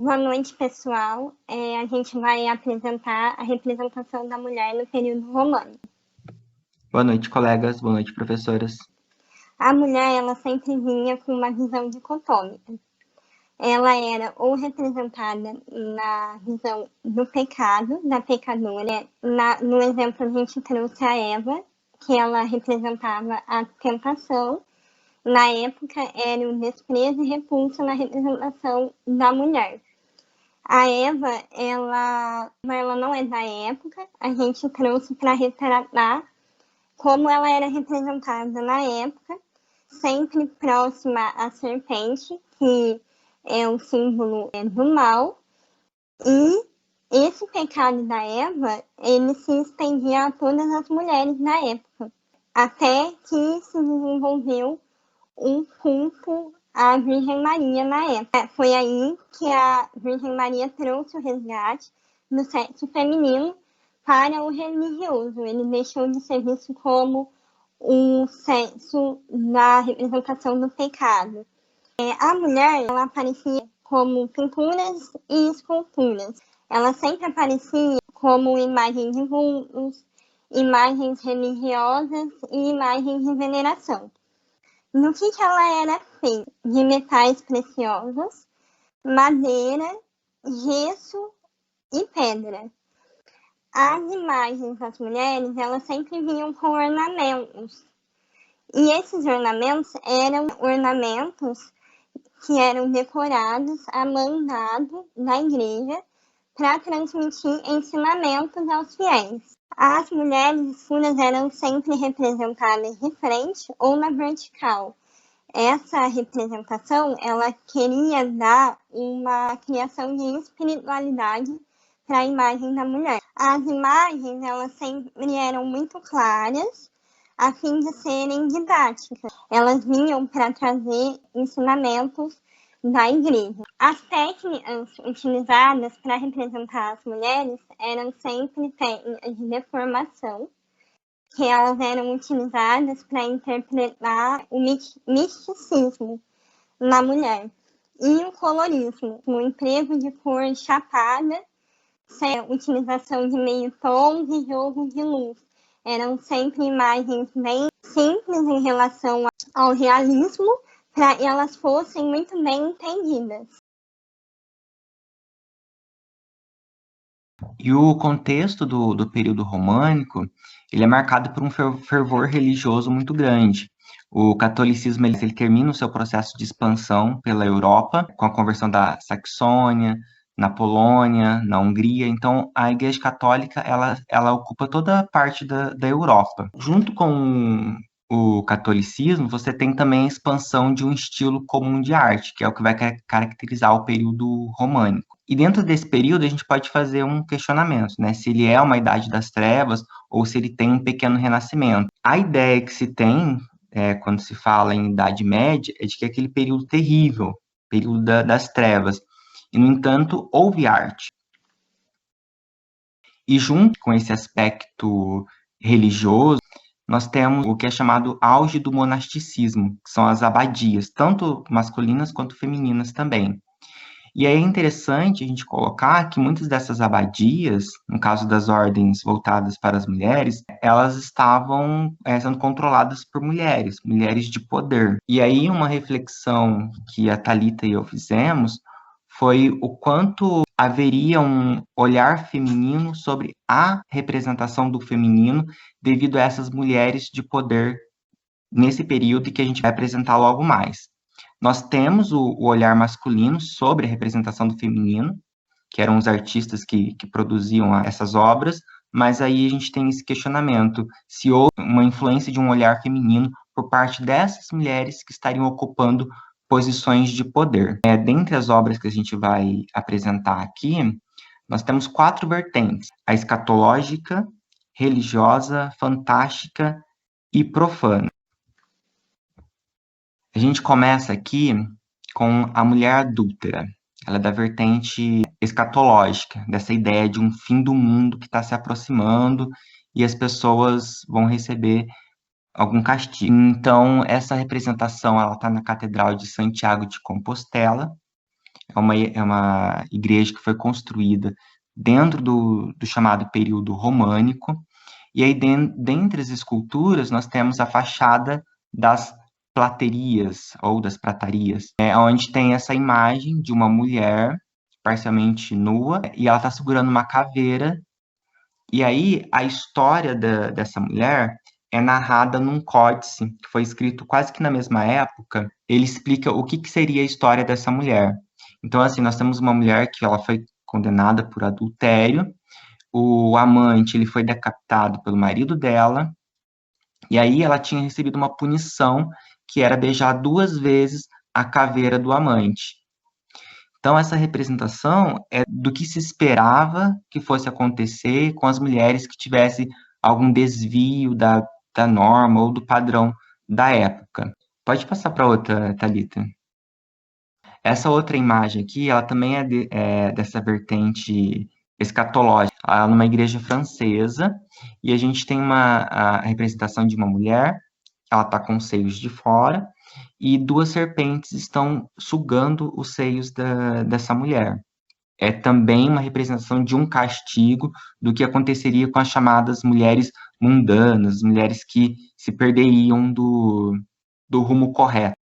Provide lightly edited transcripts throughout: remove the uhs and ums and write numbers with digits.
Boa noite, pessoal. A gente vai apresentar a representação da mulher no período romano. Boa noite, colegas. Boa noite, professoras. A mulher, ela sempre vinha com uma visão dicotômica. Ela era ou representada na visão do pecado, da pecadora. No exemplo, a gente trouxe a Eva, que ela representava a tentação. Na época, era o desprezo e repulsa na representação da mulher. A Eva, ela não é da época, a gente trouxe para retratar como ela era representada na época, sempre próxima à serpente, que é o símbolo do mal, e esse pecado da Eva, ele se estendia a todas as mulheres da época, até que se desenvolveu um culto à Virgem Maria na época. Foi aí que a Virgem Maria trouxe o resgate do sexo feminino para o religioso. Ele deixou de ser visto como o sexo da representação do pecado. A mulher, ela aparecia como pinturas e esculturas. Ela sempre aparecia como imagens de vultos, imagens religiosas e imagens de veneração. No que ela era feita? De metais preciosos, madeira, gesso e pedra. As imagens das mulheres, elas sempre vinham com ornamentos. E esses ornamentos eram ornamentos que eram decorados a mandado da igreja para transmitir ensinamentos aos fiéis. As mulheres escuras eram sempre representadas de frente ou na vertical. Essa representação, ela queria dar uma criação de espiritualidade para a imagem da mulher. As imagens, elas sempre eram muito claras, a fim de serem didáticas. Elas vinham para trazer ensinamentos da igreja. As técnicas utilizadas para representar as mulheres eram sempre técnicas de deformação, que elas eram utilizadas para interpretar o misticismo na mulher. E o colorismo, o emprego de cor chapada, a utilização de meio tons e jogo de luz. Eram sempre imagens bem simples em relação ao realismo, para que elas fossem muito bem entendidas. E o contexto do período românico, ele é marcado por um fervor religioso muito grande. O catolicismo ele termina o seu processo de expansão pela Europa, com a conversão da Saxônia, na Polônia, na Hungria. Então, a Igreja Católica ela ocupa toda a parte da Europa. Junto com o catolicismo, você tem também a expansão de um estilo comum de arte, que é o que vai caracterizar o período românico. E dentro desse período, a gente pode fazer um questionamento, né? Se ele é uma idade das trevas ou se ele tem um pequeno renascimento. A ideia que se tem, quando se fala em Idade Média, é de que é aquele período terrível, período das trevas. E, no entanto, houve arte. E junto com esse aspecto religioso, nós temos o que é chamado auge do monasticismo, que são as abadias, tanto masculinas quanto femininas também. E aí é interessante a gente colocar que muitas dessas abadias, no caso das ordens voltadas para as mulheres, elas estavam sendo controladas por mulheres, mulheres de poder. E aí uma reflexão que a Thalita e eu fizemos foi o quanto haveria um olhar feminino sobre a representação do feminino devido a essas mulheres de poder nesse período e que a gente vai apresentar logo mais. Nós temos o olhar masculino sobre a representação do feminino, que eram os artistas que produziam essas obras, mas aí a gente tem esse questionamento, se houve uma influência de um olhar feminino por parte dessas mulheres que estariam ocupando posições de poder. Dentre as obras que a gente vai apresentar aqui, nós temos 4 vertentes: a escatológica, religiosa, fantástica e profana. A gente começa aqui com a mulher adúltera. Ela é da vertente escatológica, dessa ideia de um fim do mundo que está se aproximando e as pessoas vão receber algum castigo. Então, essa representação ela está na Catedral de Santiago de Compostela. É uma igreja que foi construída dentro do chamado período românico. E aí, dentre as esculturas, nós temos a fachada das platerias ou das pratarias, onde tem essa imagem de uma mulher parcialmente nua e ela está segurando uma caveira. E aí, a história dessa mulher é narrada num códice que foi escrito quase que na mesma época. Ele explica o que, que seria a história dessa mulher. Então, assim, nós temos uma mulher que ela foi condenada por adultério, o amante ele foi decapitado pelo marido dela, e aí ela tinha recebido uma punição que era beijar 2 vezes a caveira do amante. Então, essa representação é do que se esperava que fosse acontecer com as mulheres que tivessem algum desvio da norma ou do padrão da época. Pode passar para outra, Thalita. Essa outra imagem aqui, ela também é dessa vertente escatológica. Ela é numa igreja francesa, e a gente tem a representação de uma mulher, ela está com os seios de fora, e 2 serpentes estão sugando os seios dessa mulher. É também uma representação de um castigo do que aconteceria com as chamadas mulheres mundanas, mulheres que se perderiam do rumo correto.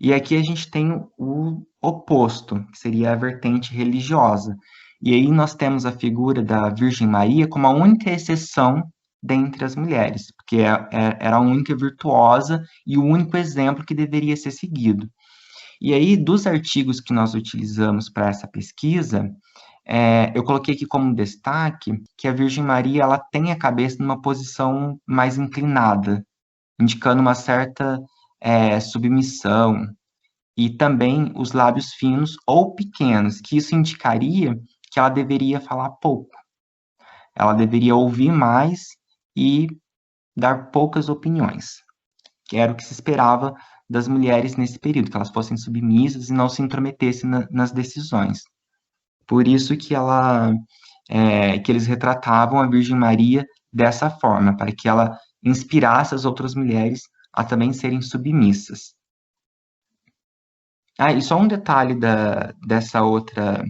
E aqui a gente tem o oposto, que seria a vertente religiosa. E aí nós temos a figura da Virgem Maria como a única exceção dentre as mulheres, porque era a única virtuosa e o único exemplo que deveria ser seguido. E aí, dos artigos que nós utilizamos para essa pesquisa, eu coloquei aqui como destaque que a Virgem Maria ela tem a cabeça numa posição mais inclinada, indicando uma certa submissão, e também os lábios finos ou pequenos, que isso indicaria que ela deveria falar pouco, ela deveria ouvir mais e dar poucas opiniões, que era o que se esperava das mulheres nesse período, que elas fossem submissas e não se intrometessem nas decisões. Por isso que eles retratavam a Virgem Maria dessa forma, para que ela inspirasse as outras mulheres a também serem submissas. Ah, e só um detalhe dessa outra,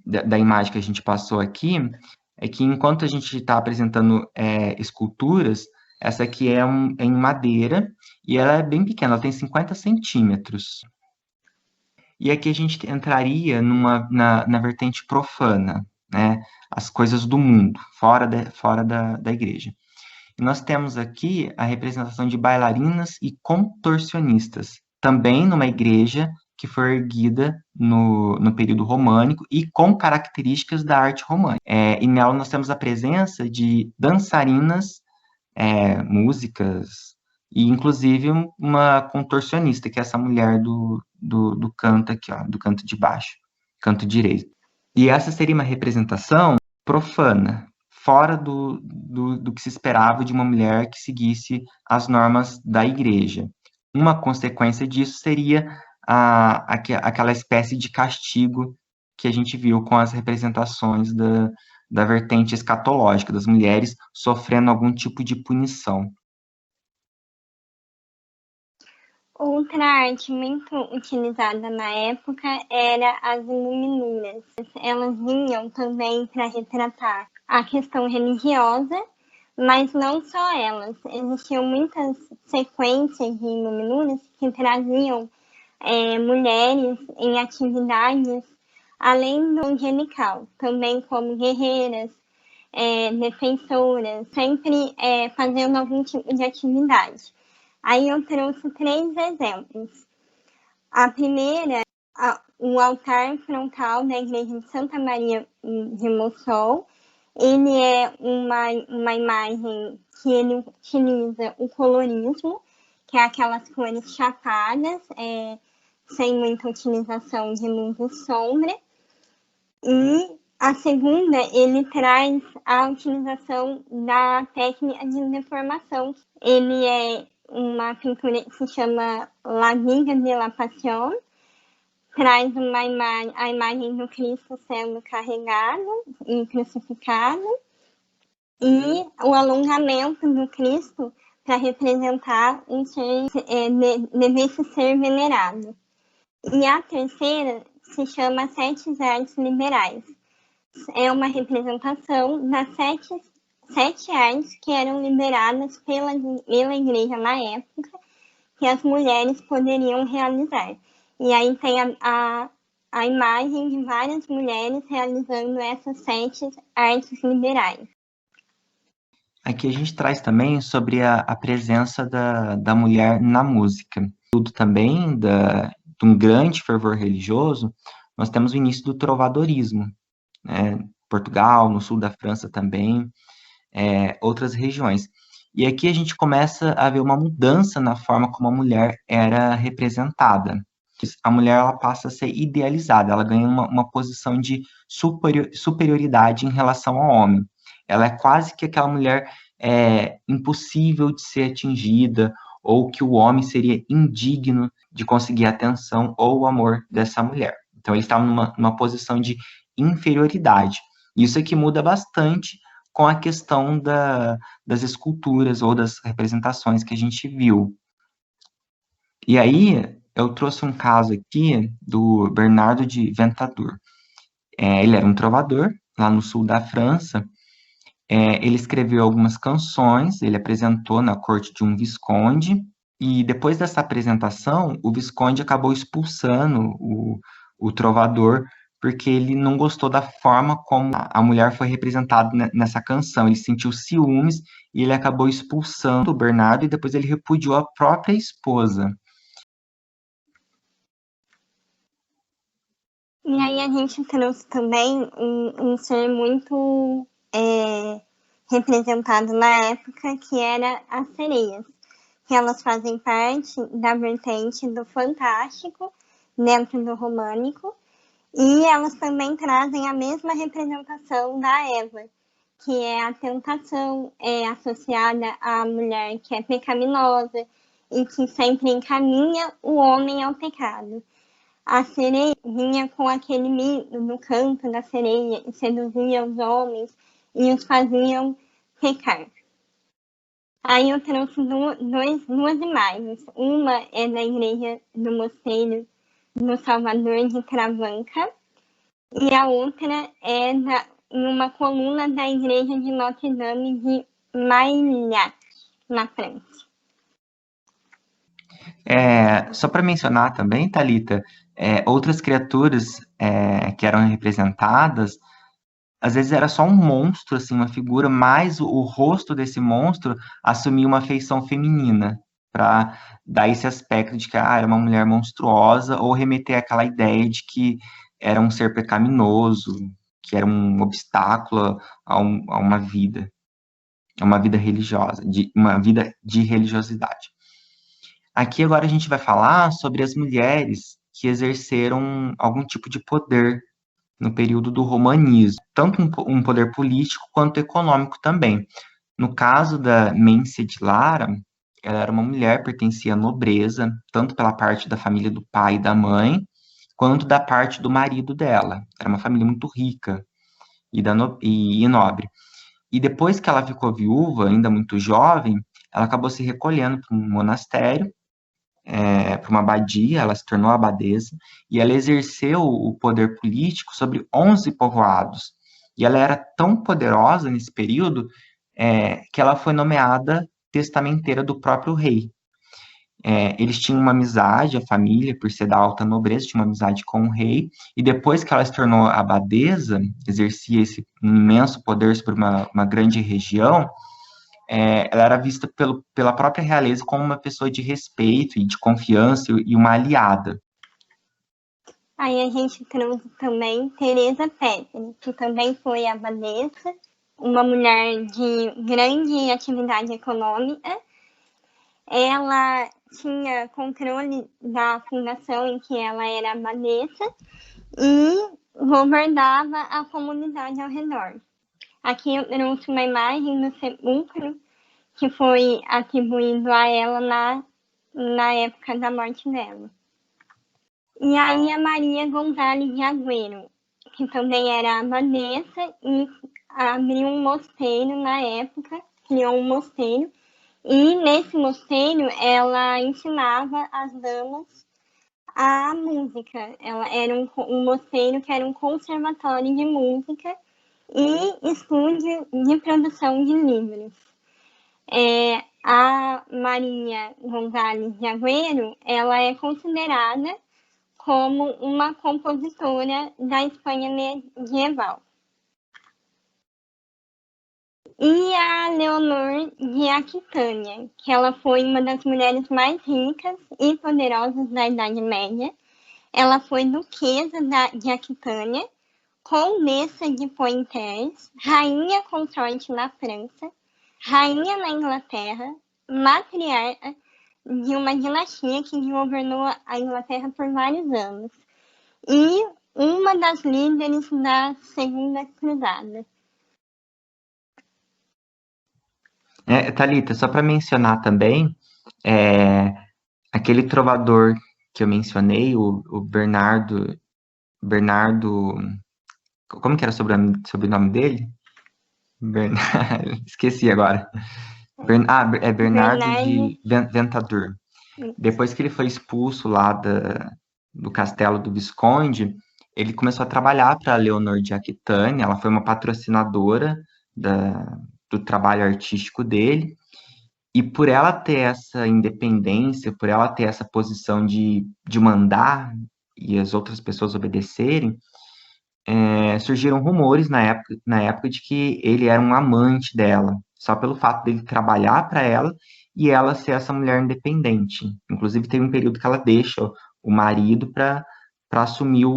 da imagem que a gente passou aqui, é que enquanto a gente está apresentando esculturas, essa aqui é em madeira, e ela é bem pequena, ela tem 50 centímetros. E aqui a gente entraria na vertente profana, né? As coisas do mundo, fora da igreja. E nós temos aqui a representação de bailarinas e contorcionistas, também numa igreja que foi erguida no período românico e com características da arte românica. E nela nós temos a presença de dançarinas, músicas, e inclusive uma contorcionista, que é essa mulher do canto aqui, ó, do canto de baixo, canto direito. E essa seria uma representação profana, fora do que se esperava de uma mulher que seguisse as normas da igreja. Uma consequência disso seria aquela espécie de castigo que a gente viu com as representações da vertente escatológica, das mulheres sofrendo algum tipo de punição. Outra arte muito utilizada na época era as iluminuras. Elas vinham também para retratar a questão religiosa, mas não só elas. Existiam muitas sequências de iluminuras que traziam mulheres em atividades além do angelical, também como guerreiras, defensoras, sempre fazendo algum tipo de atividade. Aí eu trouxe 3 exemplos. A primeira, o altar frontal da igreja de Santa Maria de Mossol. Ele é uma imagem que ele utiliza o colorismo, que é aquelas cores chapadas, sem muita utilização de luz e sombra. E a segunda, ele traz a utilização da técnica de deformação. Ele é uma pintura que se chama La Viga de la Passion, traz a imagem do Cristo sendo carregado e crucificado, e o alongamento do Cristo para representar um ser, devesse ser venerado. E a terceira se chama Sete Artes Liberais. É uma representação das sete artes que eram liberadas pela igreja na época, que as mulheres poderiam realizar. E aí tem a imagem de várias mulheres realizando essas sete artes liberais. Aqui a gente traz também sobre a presença da mulher na música. Tudo também de um grande fervor religioso, nós temos o início do trovadorismo, né? Portugal, no sul da França também, outras regiões. E aqui a gente começa a ver uma mudança na forma como a mulher era representada. A mulher ela passa a ser idealizada, ela ganha uma posição de superioridade em relação ao homem. Ela é quase que aquela mulher impossível de ser atingida, ou que o homem seria indigno de conseguir a atenção ou o amor dessa mulher. Então ele estava numa posição de inferioridade. Isso aqui muda bastante com a questão das esculturas ou das representações que a gente viu. E aí, eu trouxe um caso aqui do Bernardo de Ventadour. Ele era um trovador lá no sul da França. Ele escreveu algumas canções, ele apresentou na corte de um visconde, e depois dessa apresentação, o visconde acabou expulsando o trovador, porque ele não gostou da forma como a mulher foi representada nessa canção. Ele sentiu ciúmes e ele acabou expulsando o Bernardo, e depois ele repudiou a própria esposa. E aí a gente trouxe também um ser muito representado na época, que era as sereias, que elas fazem parte da vertente do fantástico dentro do românico, e elas também trazem a mesma representação da Eva, que é a tentação associada à mulher que é pecaminosa e que sempre encaminha o homem ao pecado. A sereia vinha com aquele mito no canto da sereia e seduzia os homens e os faziam pecar. Aí eu trouxe duas imagens. Uma é da igreja do Mosteiro do Salvador de Travanca e a outra é em uma coluna da igreja de Notre Dame de Mailhac, na França. Só para mencionar também, Thalita, outras criaturas que eram representadas, às vezes era só um monstro, assim, uma figura, mas o rosto desse monstro assumia uma feição feminina, para dar esse aspecto de que era uma mulher monstruosa, ou remeter àquela ideia de que era um ser pecaminoso, que era um obstáculo a uma vida religiosa, uma vida de religiosidade. Aqui agora a gente vai falar sobre as mulheres que exerceram algum tipo de poder no período do romanismo, tanto um poder político quanto econômico também. No caso da Mencia de Lara, ela era uma mulher, pertencia à nobreza, tanto pela parte da família do pai e da mãe, quanto da parte do marido dela. Era uma família muito rica e nobre. E depois que ela ficou viúva, ainda muito jovem, ela acabou se recolhendo para um monastério, para uma abadia, ela se tornou abadesa, e ela exerceu o poder político sobre 11 povoados. E ela era tão poderosa nesse período que ela foi nomeada testamenteira do próprio rei. Eles tinham uma amizade, a família, por ser da alta nobreza, tinha uma amizade com o rei, e depois que ela se tornou abadesa, exercia esse imenso poder sobre uma grande região, ela era vista pela própria realeza como uma pessoa de respeito e de confiança e uma aliada. Aí a gente trouxe também Teresa Petri, que também foi abadesa, uma mulher de grande atividade econômica. Ela tinha controle da fundação em que ela era abadesa e governava a comunidade ao redor. Aqui eu trouxe uma imagem do sepulcro que foi atribuído a ela na época da morte dela. E aí a Maria Gonzalez de Agüero, que também era abadesa e abriu um mosteiro na época, criou um mosteiro, e nesse mosteiro ela ensinava as damas a música. Ela era um mosteiro que era um conservatório de música e estúdio de produção de livros. A Maria Gonzalez de Agüero, ela é considerada como uma compositora da Espanha medieval. E a Leonor de Aquitânia, que ela foi uma das mulheres mais ricas e poderosas da Idade Média. Ela foi duquesa de Aquitânia, condessa de Poitiers, rainha consorte na França, rainha na Inglaterra, matriarca de uma dinastia que governou a Inglaterra por vários anos, e uma das líderes da Segunda Cruzada. Thalita, só para mencionar também, aquele trovador que eu mencionei, o Bernardo, como que era o sobrenome dele? Esqueci agora. Bernardo de Ventador. Depois que ele foi expulso lá do castelo do Visconde, ele começou a trabalhar para Leonor de Aquitânia. Ela foi uma patrocinadora do trabalho artístico dele. E por ela ter essa independência, por ela ter essa posição de mandar e as outras pessoas obedecerem, surgiram rumores na época de que ele era um amante dela, só pelo fato dele trabalhar para ela e ela ser essa mulher independente. Inclusive, teve um período que ela deixa o marido para assumir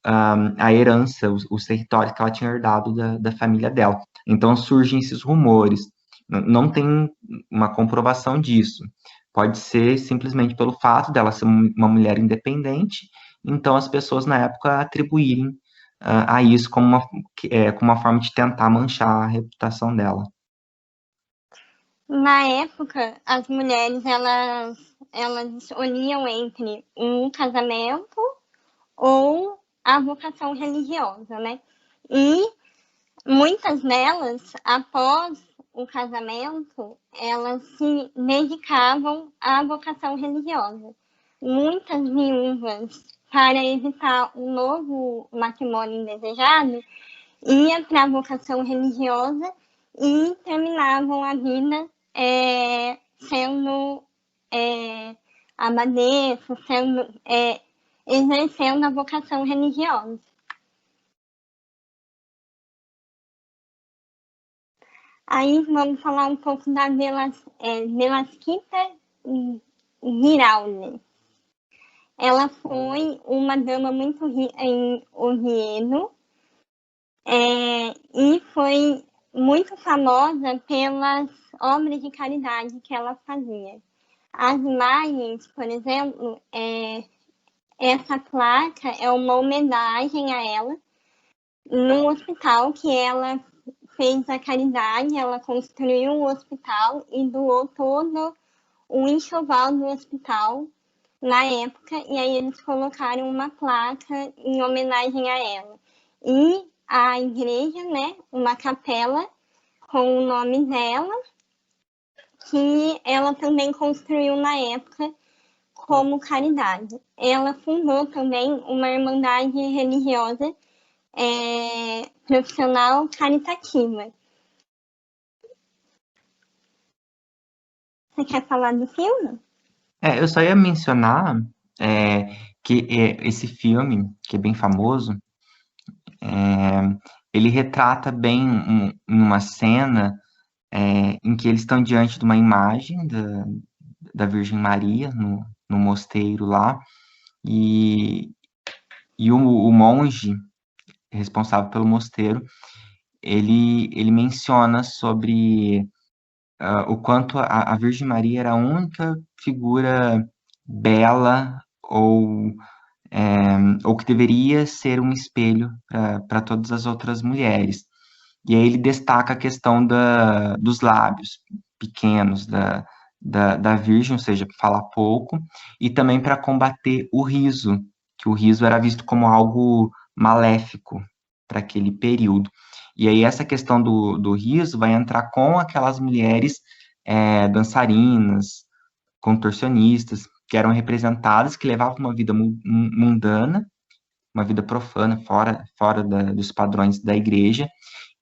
a herança, os territórios que ela tinha herdado da família dela. Então, surgem esses rumores. Não tem uma comprovação disso. Pode ser simplesmente pelo fato dela ser uma mulher independente, então as pessoas na época atribuírem a isso como uma forma de tentar manchar a reputação dela. Na época, as mulheres elas escolhiam entre um casamento ou a vocação religiosa, né? E muitas delas, após o casamento, elas se dedicavam à vocação religiosa. Muitas viúvas, para evitar um novo matrimônio indesejado, iam para a vocação religiosa e terminavam a vida sendo abadesa, exercendo a vocação religiosa. Aí vamos falar um pouco da Velasquita Giraldes. Ela foi uma dama muito rica em Oviedo e foi muito famosa pelas obras de caridade que ela fazia. As imagens, por exemplo, essa placa é uma homenagem a ela no hospital que ela fez a caridade. Ela construiu um hospital e doou todo o enxoval do hospital na época, e aí eles colocaram uma placa em homenagem a ela. E a igreja, né, uma capela com o nome dela, que ela também construiu na época como caridade. Ela fundou também uma irmandade religiosa profissional caritativa. Você quer falar do filme? Eu só ia mencionar que esse filme, que é bem famoso, ele retrata bem uma cena em que eles estão diante de uma imagem da Virgem Maria no mosteiro lá, e o monge responsável pelo mosteiro, ele menciona sobre o quanto a Virgem Maria era a única figura bela ou que deveria ser um espelho para todas as outras mulheres. E aí ele destaca a questão dos lábios pequenos da Virgem, ou seja, falar pouco, e também para combater o riso, que o riso era visto como algo maléfico para aquele período. E aí essa questão do riso vai entrar com aquelas mulheres dançarinas, contorcionistas, que eram representadas, que levavam uma vida mundana, uma vida profana, fora dos padrões da igreja,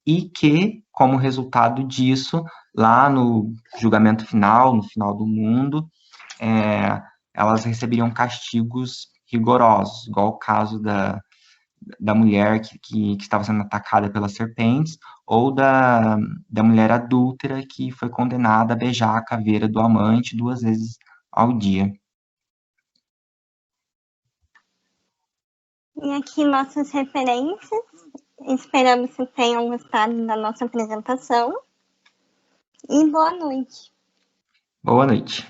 e que, como resultado disso, lá no julgamento final, no final do mundo, elas receberiam castigos rigorosos, igual o caso da mulher que estava sendo atacada pelas serpentes, ou da mulher adúltera que foi condenada a beijar a caveira do amante 2 vezes ao dia. E aqui nossas referências. Esperamos que tenham gostado da nossa apresentação. E boa noite. Boa noite.